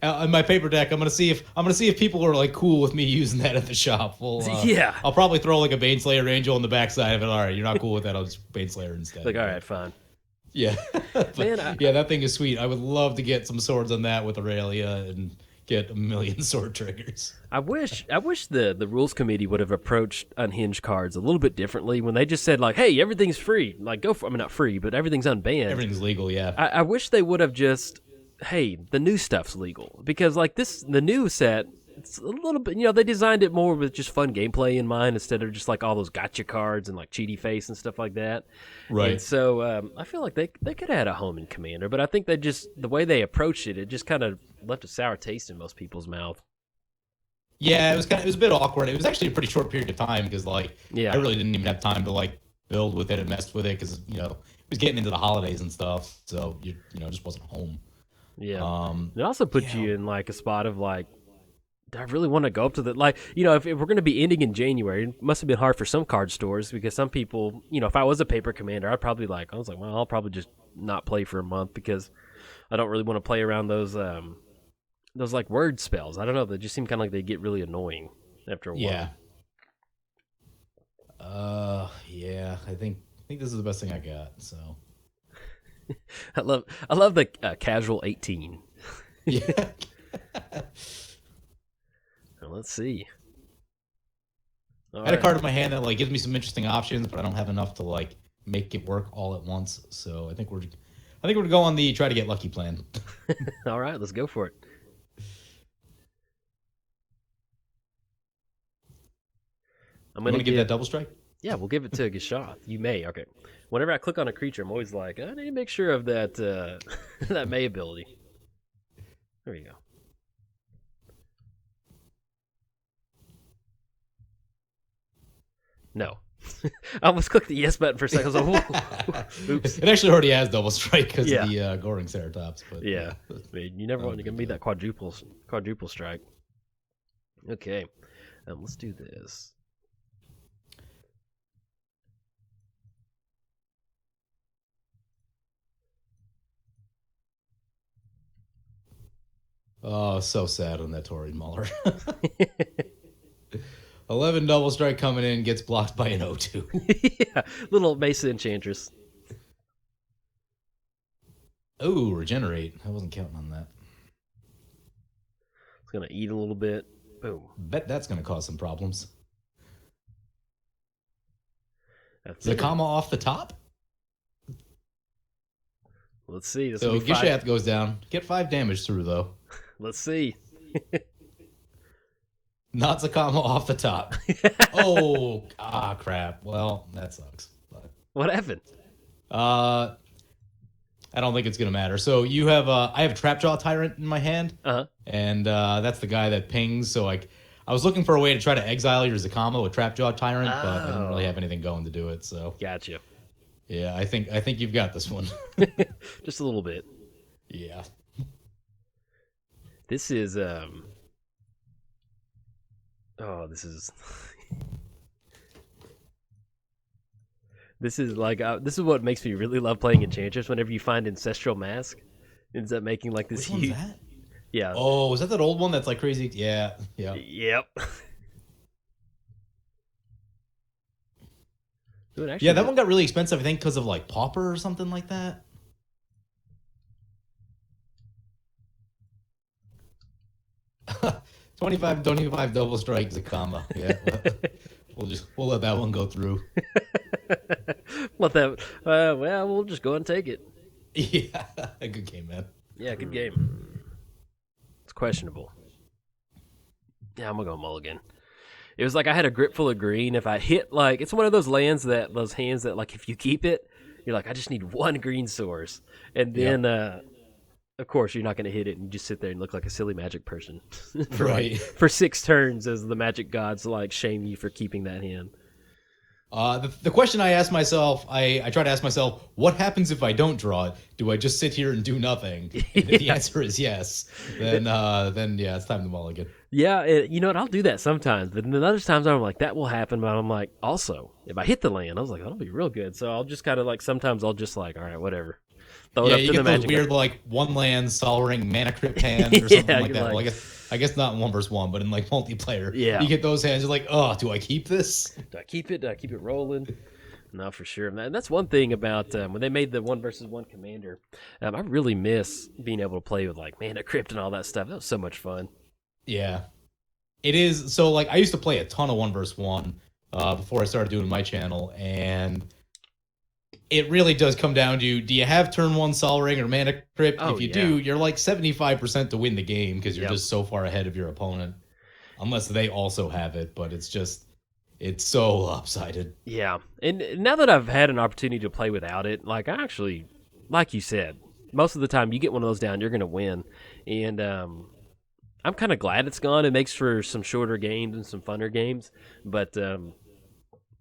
S3: In my paper deck, I'm gonna see if people are like cool with me using that at the shop.
S1: Yeah.
S3: I'll probably throw like a Baneslayer Angel on the backside of it. All right, you're not cool with that. I'll just Baneslayer instead.
S1: Like, all right, fine.
S3: Yeah, But,
S1: Man,
S3: yeah, that thing is sweet. I would love to get some swords on that with Aurelia and get a million sword triggers.
S1: I wish the rules committee would have approached unhinged cards a little bit differently when they just said like, hey, everything's free. Like, go for. I mean, not free, but everything's unbanned.
S3: Everything's legal. Yeah.
S1: I wish they would have just, hey, the new stuff's legal because like the new set, it's a little bit, they designed it more with just fun gameplay in mind instead of just like all those gotcha cards and like cheaty face and stuff like that.
S3: Right.
S1: And so I feel like they could have had a home in Commander, but I think they just the way they approached it, it just kind of left a sour taste in most people's mouth.
S3: Yeah, it was a bit awkward. It was actually a pretty short period of time because like
S1: Yeah.
S3: I really didn't even have time to like build with it and mess with it because it was getting into the holidays and stuff, so just wasn't home.
S1: Yeah. It also puts you in like a spot of like, do I really want to go up to the like if we're going to be ending in January, it must have been hard for some card stores because some people if I was a paper commander, I'd probably well, I'll probably just not play for a month because I don't really want to play around those like word spells. I don't know, they just seem kind of like they get really annoying after a while.
S3: Yeah. Yeah. I think this is the best thing I got. So.
S1: I love the casual 18.
S3: Yeah.
S1: Well, let's see. All
S3: I had a
S1: right.
S3: card in my hand that like gives me some interesting options, but I don't have enough to like make it work all at once. So I think we're gonna go on the try to get lucky plan.
S1: All right, let's go for it. I'm
S3: You
S1: gonna
S3: want to give that double strike?
S1: Yeah, we'll give it to Gishath. You may. Okay. Whenever I click on a creature, I'm always like, I need to make sure of that that May ability. There you go. No. I almost clicked the yes button for a second. I was like, oops.
S3: It actually already has double strike because
S1: Yeah.
S3: of the Goring Ceratops. But
S1: Yeah. I mean, you never want to be that quadruple strike. Okay. Let's do this.
S3: Oh, so sad on that Tory Muller. 11 double strike coming in, gets blocked by an O2.
S1: Yeah, little Mesa Enchantress.
S3: Oh, regenerate. I wasn't counting on that.
S1: It's gonna eat a little bit. Boom.
S3: Bet that's going to cause some problems.
S1: That's it.
S3: Zacama off the top.
S1: Let's see. This
S3: So
S1: will be 5.
S3: Gishath goes down. Get 5 damage through, though.
S1: Let's see.
S3: Not Zacama off the top. Oh, crap. Well, that sucks. But,
S1: What happened?
S3: I don't think it's going to matter. So you have, I have Trapjaw Tyrant in my hand.
S1: Uh-huh.
S3: And that's the guy that pings. So like, I was looking for a way to try to exile your Zacama with Trapjaw Tyrant, but I didn't really have anything going to do it. So
S1: Gotcha.
S3: yeah, I think you've got this one.
S1: Just a little bit.
S3: Yeah.
S1: This is this is this is like this is what makes me really love playing Enchantress. Whenever you find Ancestral Mask, it ends up making like this
S3: Which one's
S1: huge.
S3: that?
S1: Yeah.
S3: Oh, is that old one that's like crazy? Yeah. Yeah.
S1: Yep. Dude, actually,
S3: Yeah, that one got really expensive, I think, because of like Pauper or something like that. $25 double strike Zacama. Yeah. We'll let that one go through.
S1: Let that. Well, we'll just go and take it.
S3: Yeah. A good game, man.
S1: Yeah, good game. It's questionable. Yeah, I'm gonna go mulligan. It was like I had a grip full of green. If I hit like it's one of those lands those hands that like if you keep it, You're like, I just need one green source, and then of course you're not going to hit it, and you just sit there and look like a silly magic person for
S3: Right.
S1: for 6 turns as the magic gods like shame you for keeping that hand.
S3: The question I ask myself, I try to ask myself, what happens if I don't draw it? Do I just sit here and do nothing? And if the answer is yes, then yeah, it's time to mulligan.
S1: Yeah, you know what? I'll do that sometimes, but then other times I'm like, that will happen. But I'm like, also, if I hit the land, I was like, that'll be real good. So I'll just kind of like, sometimes I'll just like, all right, whatever. Throw it
S3: Yeah,
S1: up
S3: you
S1: to
S3: get
S1: the
S3: those
S1: magic.
S3: weird like one land Sol Ring mana crypt hand or
S1: Yeah,
S3: something like
S1: you're
S3: that.
S1: like-
S3: Well, I guess not in 1v1, but in like multiplayer.
S1: Yeah.
S3: You get those hands, you're like, oh, do I keep this?
S1: Do I keep it? Do I keep it rolling? No, for sure. And that's one thing about when they made the 1v1 commander. I really miss being able to play with like Mana Crypt and all that stuff. That was so much fun.
S3: Yeah. It is. So like I used to play a ton of 1v1 before I started doing my channel, and it really does come down to, do you have turn 1 Sol Ring or Mana Crypt?
S1: Oh,
S3: if you
S1: yeah.
S3: do, you're like 75% to win the game because you're
S1: Yep.
S3: just so far ahead of your opponent. Unless they also have it, but it's so lopsided.
S1: Yeah, and now that I've had an opportunity to play without it, like I actually, like you said, most of the time you get one of those down, you're going to win. And I'm kind of glad it's gone. It makes for some shorter games and some funner games. But,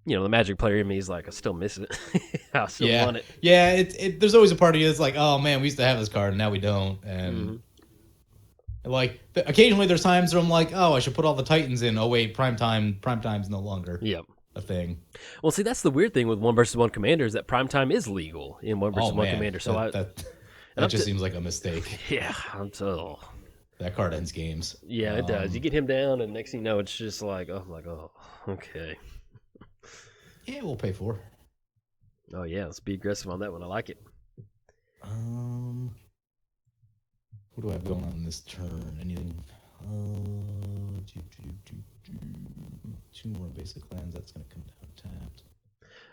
S1: you know, the Magic player in me is like, I still miss it. I still want it.
S3: Yeah, there's always a part of you that's like, oh man, we used to have this card and now we don't. And like occasionally there's times where I'm like, oh, I should put all the Titans in. Oh wait, primetime's no longer
S1: Yep.
S3: a thing.
S1: Well, see, that's the weird thing with 1v1 Commander is that primetime is legal in 1v1
S3: man,
S1: Commander. So
S3: that
S1: I'm
S3: just
S1: t-
S3: seems like a mistake.
S1: yeah, I'm so...
S3: That card ends games.
S1: Yeah, it does. You get him down, and next thing you know, it's just like, oh, I'm like, oh, okay.
S3: Yeah, we'll pay for.
S1: Oh, yeah, let's be aggressive on that one. I like it.
S3: What do I have going on this turn? Anything? Two more basic lands. That's gonna come down tapped.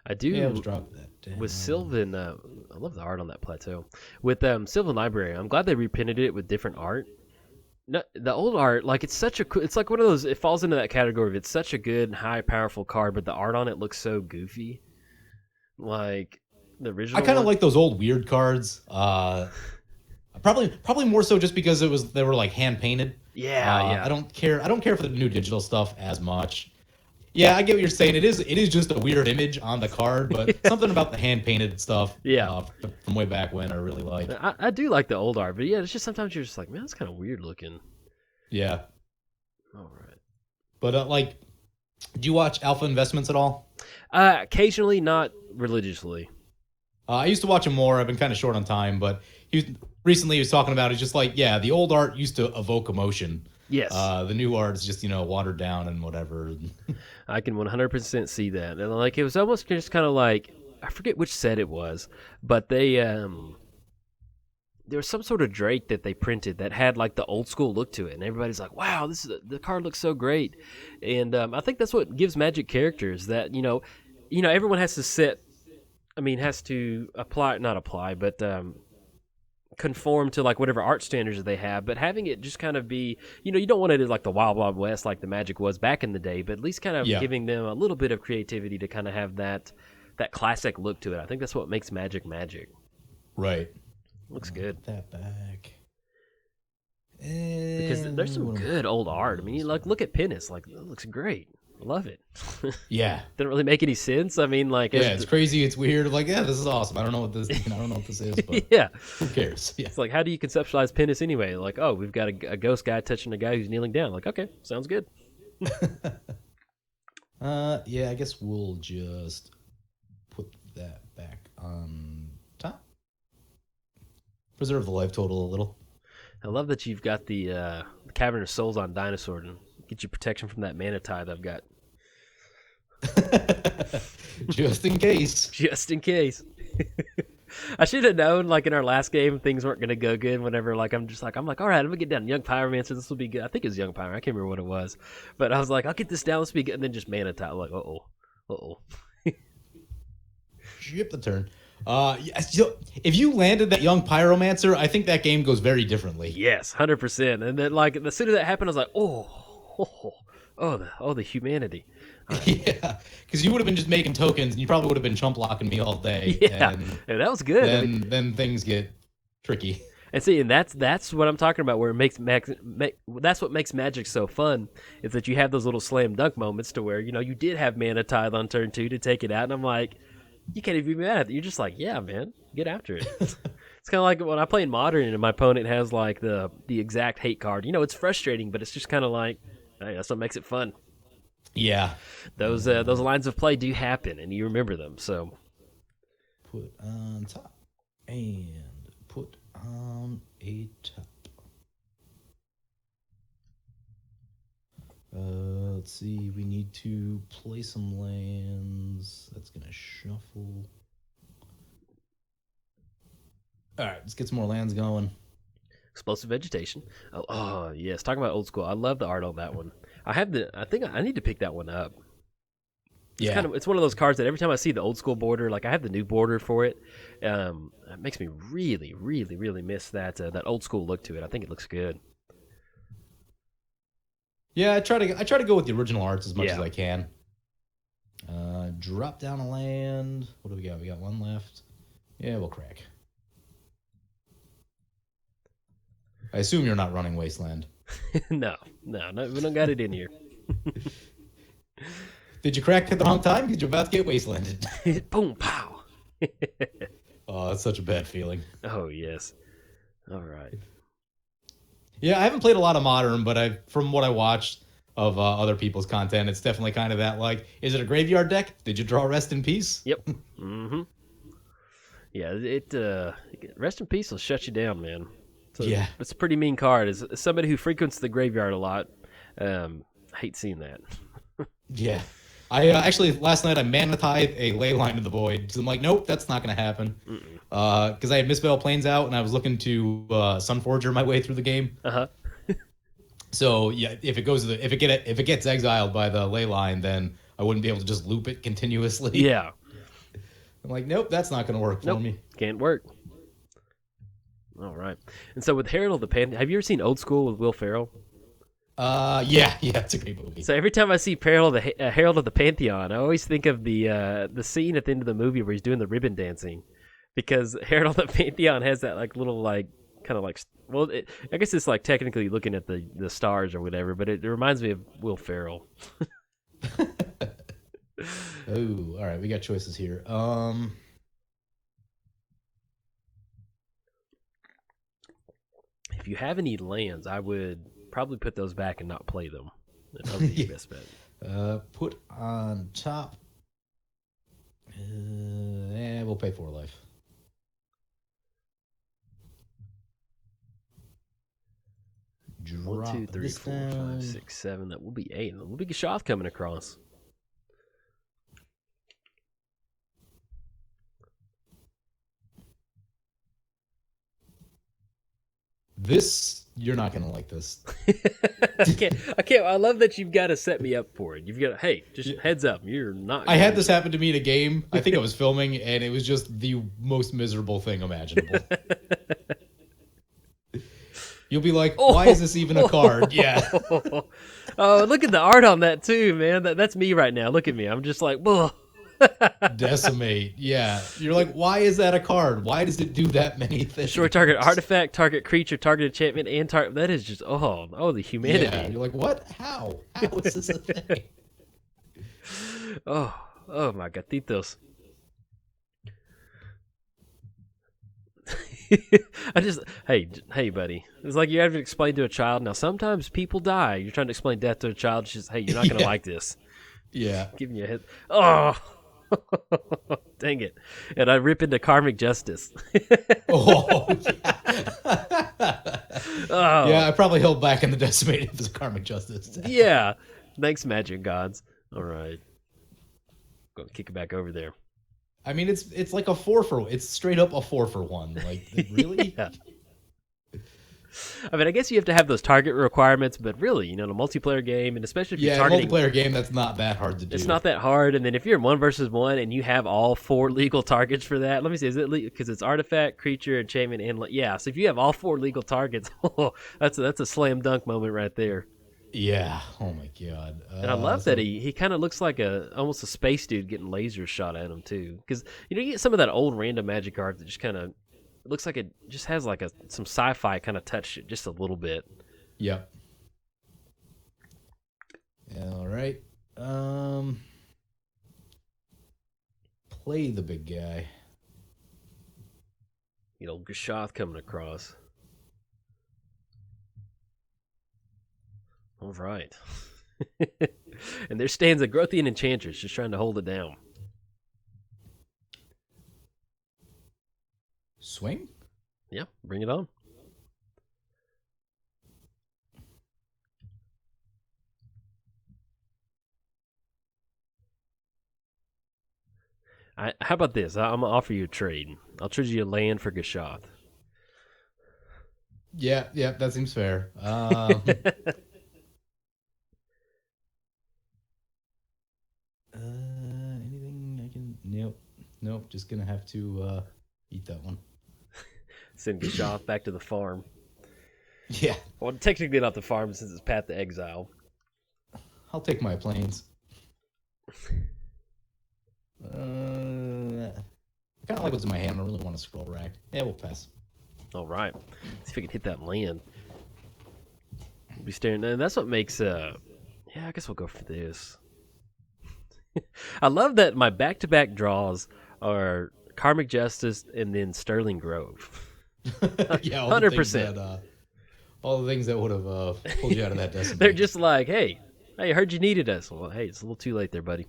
S1: I do.
S3: Yeah, I'll just drop that down.
S1: With Sylvan, I love the art on that plateau. With Sylvan Library, I'm glad they reprinted it with different art. No, the old art, like it's such a, it's like one of those. It falls into that category of it's such a good, high, powerful card, but the art on it looks so goofy. Like the original.
S3: I kind of
S1: one.
S3: like those old weird cards. Probably more so just because they were like hand painted.
S1: Yeah, yeah.
S3: I don't care for the new digital stuff as much. Yeah, I get what you're saying. It is just a weird image on the card, but something about the hand painted stuff.
S1: Yeah.
S3: From way back when I really like.
S1: I do like the old art, but yeah, it's just sometimes you're just like, man, that's kind of weird looking.
S3: Yeah,
S1: All right.
S3: but like, do you watch Alpha Investments at all?
S1: Occasionally, not religiously.
S3: I used to watch him more. I've been kind of short on time, but recently he was talking about it's just like, yeah, the old art used to evoke emotion.
S1: Yes.
S3: The new art is just, watered down and whatever.
S1: I can 100% see that. And like it was almost just kind of like, I forget which set it was, but they there was some sort of Drake that they printed that had like the old school look to it, and everybody's like, wow, the card looks so great. And I think that's what gives Magic characters that everyone has to has to conform to like whatever art standards that they have, but having it just kind of be, you don't want it as like the Wild Wild West like the Magic was back in the day, but at least kind of giving them a little bit of creativity to kind of have that classic look to it. I think that's what makes Magic.
S3: Right.
S1: Looks good.
S3: That back.
S1: Because there's some good old art. I mean, look at Pinnis. Like, that looks great. I love it.
S3: Yeah.
S1: Didn't really make any sense. I mean, like,
S3: It's crazy. It's weird. Like, yeah, this is awesome. I don't know what this is, but
S1: yeah.
S3: who cares? Yeah.
S1: It's like, how do you conceptualize Pinnis anyway? Like, oh, we've got a ghost guy touching a guy who's kneeling down. Like, okay, sounds good.
S3: Yeah, I guess we'll just put that back on top. Preserve the life total a little.
S1: I love that you've got the Cavern of Souls on Dinosaur and get you protection from that mana tide I've got.
S3: Just in case.
S1: Just in case. I should have known, like, in our last game, things weren't going to go good whenever, like, I'm like, all right, I'm going to get down Young Pyromancer. This will be good. I think it was Young Pyro. I can't remember what it was. But I was like, I'll get this down. This will be good. And then just mana tide. I'm like, uh-oh.
S3: Ship the turn. If you landed that Young Pyromancer, I think that game goes very differently.
S1: Yes, 100%. And then, like, as soon as that happened, I was like, the humanity.
S3: Yeah, because you would have been just making tokens, and you probably would have been chump blocking me all day.
S1: Yeah,
S3: And
S1: and that was good. I mean,
S3: then things get tricky.
S1: and see, and that's what I'm talking about. Where it that's what makes Magic so fun, is that you have those little slam dunk moments to where you did have Mana Tithe on turn 2 to take it out, and I'm like, you can't even be mad at it. You're just like, yeah, man, get after it. It's kind of like when I play in Modern and my opponent has like the exact hate card. It's frustrating, but it's just kind of like, hey, that's what makes it fun.
S3: Yeah.
S1: Those lines of play do happen, and you remember them. So
S3: Put on top and put on a top. Let's see. We need to play some lands. That's gonna shuffle. All right, let's get some more lands going.
S1: Explosive Vegetation. Oh, yes. Talking about old school. I love the art on that one. I think I need to pick that one up. It's one of those cards that every time I see the old school border, like I have the new border for it, it makes me really, really, really miss that old school look to it. I think it looks good.
S3: Yeah, I try to go with the original arts as much as I can. Drop down a land. What do we got? We got one left. Yeah, we'll crack. I assume you're not running Wasteland.
S1: No, we don't got it in here.
S3: Did you crack at the wrong time? Because you're about to get Wastelanded.
S1: Boom, pow.
S3: Oh, that's such a bad feeling.
S1: Oh, yes. All right.
S3: Yeah, I haven't played a lot of Modern, but from what I watched of other people's content, it's definitely kind of that, like, is it a graveyard deck? Did you draw Rest in Peace?
S1: Yep. Mm-hmm. Yeah, Rest in Peace will shut you down, man. So
S3: yeah.
S1: It's a pretty mean card. As somebody who frequents the graveyard a lot, I hate seeing that.
S3: Yeah. I actually, last night, I Mana Tithe a Leyline to the Void. So I'm like, nope, that's not going to happen. Because I had Misspell Plains out, and I was looking to Sunforger my way through the game.
S1: Uh-huh.
S3: So, yeah, if it gets exiled by the Leyline, then I wouldn't be able to just loop it continuously.
S1: Yeah.
S3: I'm like, nope, that's not going to work for me.
S1: Can't work. All right. And so with Herald of the Pantheon, have you ever seen Old School with Will Ferrell?
S3: Yeah, it's a great movie.
S1: So every time I see Herald of the Pantheon, I always think of the scene at the end of the movie where he's doing the ribbon dancing, because Herald of the Pantheon has that like little like kind of like, well, I guess it's like technically looking at the stars or whatever, but it reminds me of Will Ferrell.
S3: Oh, all right, we got choices here.
S1: If you have any lands, I would probably put those back and not play them. That'd probably be your best bet.
S3: Put on top. We'll pay 4 life. Drop
S1: 1, 2, 3, 4, 5, 6, 7. That will be 8. That will be Gishath coming across.
S3: You're not gonna like this.
S1: I can't. I love that you've got to set me up for it. You've got, hey, just heads up. You're not.
S3: I had this happen to me in a game. I think I was filming, and it was just the most miserable thing imaginable. You'll be like, why is this even a card? Yeah.
S1: Oh, look at the art on that too, man. That's me right now. Look at me. I'm just like, whoa.
S3: Decimate. Yeah. You're like, why is that a card? Why does it do that many things?
S1: Short target artifact, target creature, target enchantment, and target. That is just, the humanity.
S3: Yeah. You're like, what? How is this a thing?
S1: Oh my gatitos. Hey, buddy. It's like you have to explain to a child. Now, sometimes people die. You're trying to explain death to a child. It's just, hey, you're not going to like this.
S3: Yeah.
S1: Giving you a hit. Oh, dang it. And I rip into Karmic Justice.
S3: Oh, yeah.
S1: Oh.
S3: Yeah, I probably held back in the decimated if it's Karmic Justice.
S1: Yeah. Thanks, Magic Gods. All right. Going to kick it back over there.
S3: I mean, it's like it's straight up a 4-for-1. Like, really?
S1: Yeah. I mean, I guess you have to have those target requirements, but really, in a multiplayer game, and especially if you're targeting...
S3: multiplayer game, that's not that hard to do.
S1: It's not that hard, and then if you're in 1 versus 1 and you have all 4 legal targets for that, let me see, is it because it's artifact, creature, enchantment, and... Yeah, so if you have all 4 legal targets, that's a slam dunk moment right there.
S3: Yeah. Oh my god.
S1: And I love that he kind of looks like almost a space dude getting lasers shot at him too. Because you get some of that old random magic art that just kind of looks like it just has like some sci-fi kind of touch to it just a little bit.
S3: Yep. All right. Play the big guy.
S1: Gishath coming across. All right. And there stands a Grothian Enchantress just trying to hold it down.
S3: Swing?
S1: Yeah, bring it on. How about this? I'm going to offer you a trade. I'll trade you a land for Gishath.
S3: Yeah, that seems fair. Anything I can... Nope, just gonna have to eat that one.
S1: Send Gishath back to the farm.
S3: Yeah.
S1: Well, technically not the farm since it's path to exile.
S3: I'll take my planes. I kind of like what's in my hand. I don't really want to scroll rack. Yeah, we'll pass.
S1: All right. Let's see if we can hit that land. We'll be staring. And that's what makes... Yeah, I guess we'll go for this. I love that my back-to-back draws are Karmic Justice and then Sterling Grove.
S3: Yeah,
S1: 100%.
S3: All the things that would have pulled you out of that decimate.
S1: They're just like, hey, I heard you needed us. Well, hey, it's a little too late there, buddy.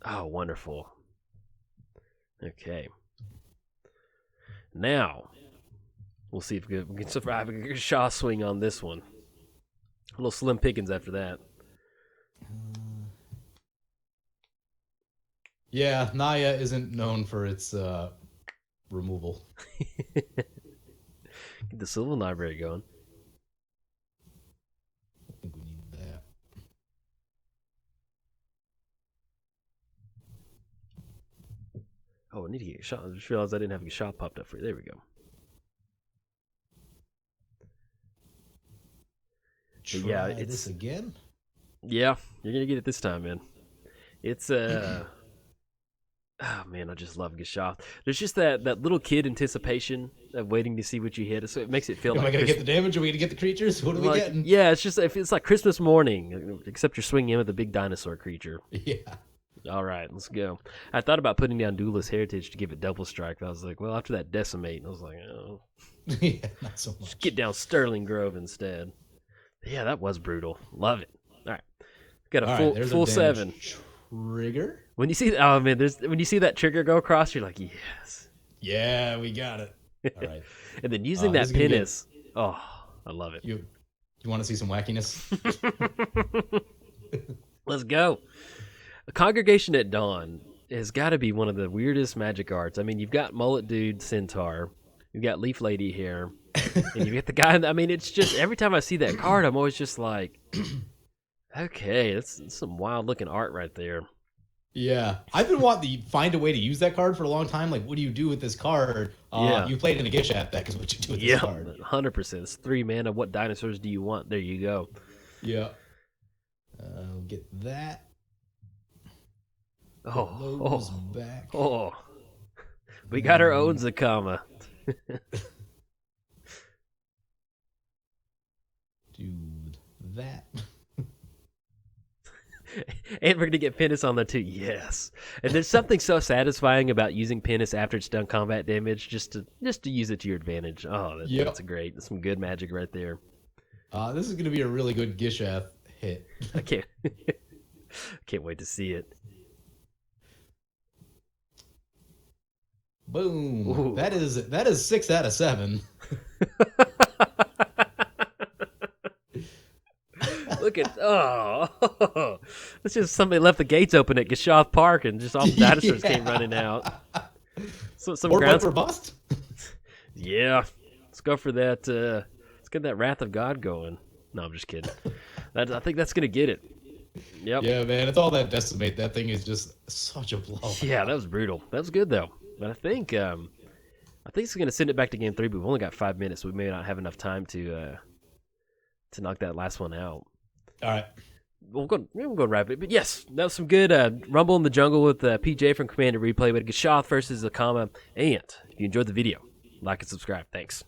S1: Oh, wonderful. Okay. Now, we'll see if we can survive a Shaw swing on this one. A little slim pickings after that.
S3: Yeah, Naya isn't known for its removal.
S1: Get the Sylvan Library going.
S3: I think we need that.
S1: Oh, I need to get a shot. I just realized I didn't have a shot popped up for you. There we go.
S3: Try
S1: yeah, it's
S3: this again.
S1: Yeah, you're gonna get it this time, man. It's oh man, I just love Gishath. There's just that little kid anticipation of waiting to see what you hit. So it makes it feel
S3: Am
S1: like
S3: I gonna get the damage? Are we gonna get the creatures? What are we getting?
S1: Yeah, it's like Christmas morning, except you're swinging in with a big dinosaur creature.
S3: Yeah.
S1: All right, let's go. I thought about putting down Duelist Heritage to give it double strike, but I was like, well, after that Decimate, I was like, oh,
S3: Yeah, not so much.
S1: just get down Sterling Grove instead. Yeah, that was brutal. Love it. All right, got a full 7.
S3: Trigger.
S1: When you see, oh man, when you see that trigger go across, you're like, yes.
S3: Yeah, we got it. All right.
S1: And then using that pinnace, oh, I love it.
S3: You want to see some wackiness?
S1: Let's go. A Congregation at Dawn has got to be one of the weirdest magic arts. I mean, you've got Mullet Dude Centaur, you've got Leaf Lady here, and you've got the guy. I mean, it's just every time I see that card, I'm always just like, okay, that's some wild looking art right there.
S3: Yeah, I've been wanting to find a way to use that card for a long time. Like, what do you do with this card?
S1: Yeah.
S3: You played in a Gishath deck, is what you do with this card.
S1: 100%. It's 3 mana. What dinosaurs do you want? There you go.
S3: Yeah. We'll get that.
S1: Oh,
S3: back.
S1: Oh, we got our own Zacama.
S3: Do that.
S1: And we're going to get Pinnace on there too. Yes. And there's something so satisfying about using Pinnace after it's done combat damage just to use it to your advantage. Oh, that's great. That's some good magic right there.
S3: This is going to be a really good Gishath hit.
S1: I can't wait to see it.
S3: Boom.
S1: Ooh.
S3: That is 6 out of 7.
S1: Look at it's just somebody left the gates open at Gishath Park and just all the dinosaurs came running out. So some
S3: Or
S1: grounds
S3: for bust.
S1: Yeah, let's go for that. Let's get that Wrath of God going. No, I'm just kidding. I think that's gonna get it. Yep.
S3: Yeah, man, it's all that Decimate. That thing is just such a blow.
S1: Yeah, that was brutal. That was good though. But I think it's gonna send it back to game 3. But we've only got 5 minutes. So we may not have enough time to to knock that last one out.
S3: All right.
S1: We'll go wrap it. But yes, that was some good Rumble in the Jungle with PJ from Commander Replay with Gishath versus Zacama. And if you enjoyed the video, like and subscribe. Thanks.